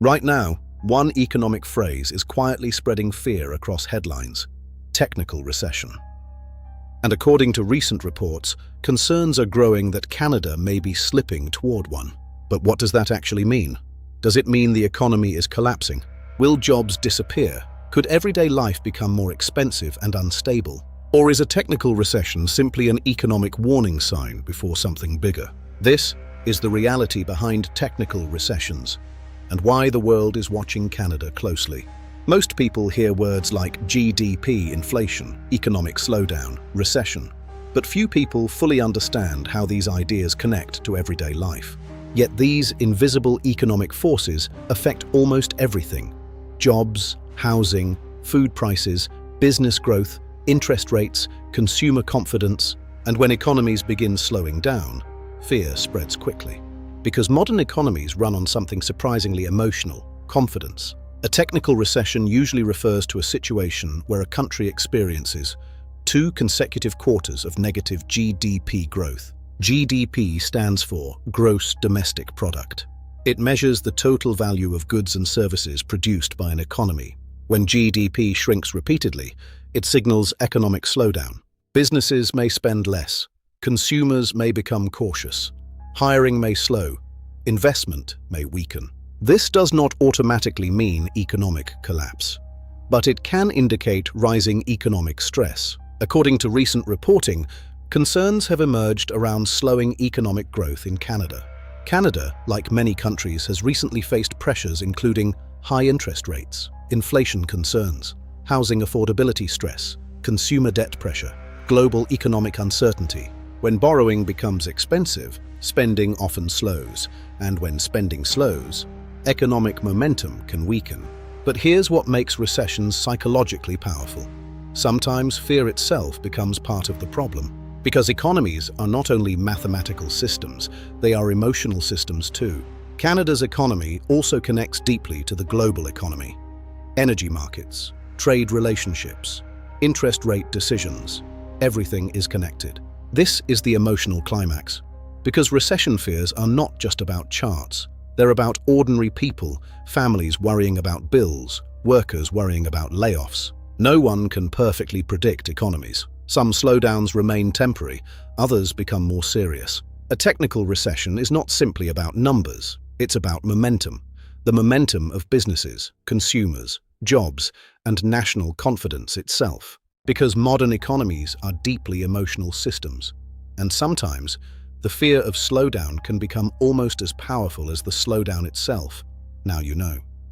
Right now, one economic phrase is quietly spreading fear across headlines: technical recession. And according to recent reports, concerns are growing that Canada may be slipping toward one. But what does that actually mean? Does it mean the economy is collapsing? Will jobs disappear? Could everyday life become more expensive and unstable? Or is a technical recession simply an economic warning sign before something bigger? This is the reality behind technical recessions, and why the world is watching Canada closely. Most people hear words like GDP, inflation, economic slowdown, recession, but few people fully understand how these ideas connect to everyday life. Yet these invisible economic forces affect almost everything: jobs, housing, food prices, business growth, interest rates, consumer confidence. And when economies begin slowing down, fear spreads quickly. Because modern economies run on something surprisingly emotional: confidence. A technical recession usually refers to a situation where a country experiences 2 consecutive quarters of negative GDP growth. GDP stands for Gross Domestic Product. It measures the total value of goods and services produced by an economy. When GDP shrinks repeatedly, it signals economic slowdown. Businesses may spend less, consumers may become cautious, hiring may slow, investment may weaken. This does not automatically mean economic collapse, but it can indicate rising economic stress. According to recent reporting, concerns have emerged around slowing economic growth in Canada. Canada, like many countries, has recently faced pressures including high interest rates, inflation concerns, housing affordability stress, consumer debt pressure, global economic uncertainty. When borrowing becomes expensive, spending often slows, and when spending slows, economic momentum can weaken. But here's what makes recessions psychologically powerful. Sometimes fear itself becomes part of the problem. Because economies are not only mathematical systems, they are emotional systems too. Canada's economy also connects deeply to the global economy. Energy markets, trade relationships, interest rate decisions, everything is connected. This is the emotional climax. Because recession fears are not just about charts. They're about ordinary people, families worrying about bills, workers worrying about layoffs. No one can perfectly predict economies. Some slowdowns remain temporary, others become more serious. A technical recession is not simply about numbers, it's about momentum. The momentum of businesses, consumers, jobs, and national confidence itself. Because modern economies are deeply emotional systems. And sometimes, the fear of slowdown can become almost as powerful as the slowdown itself. Now you know.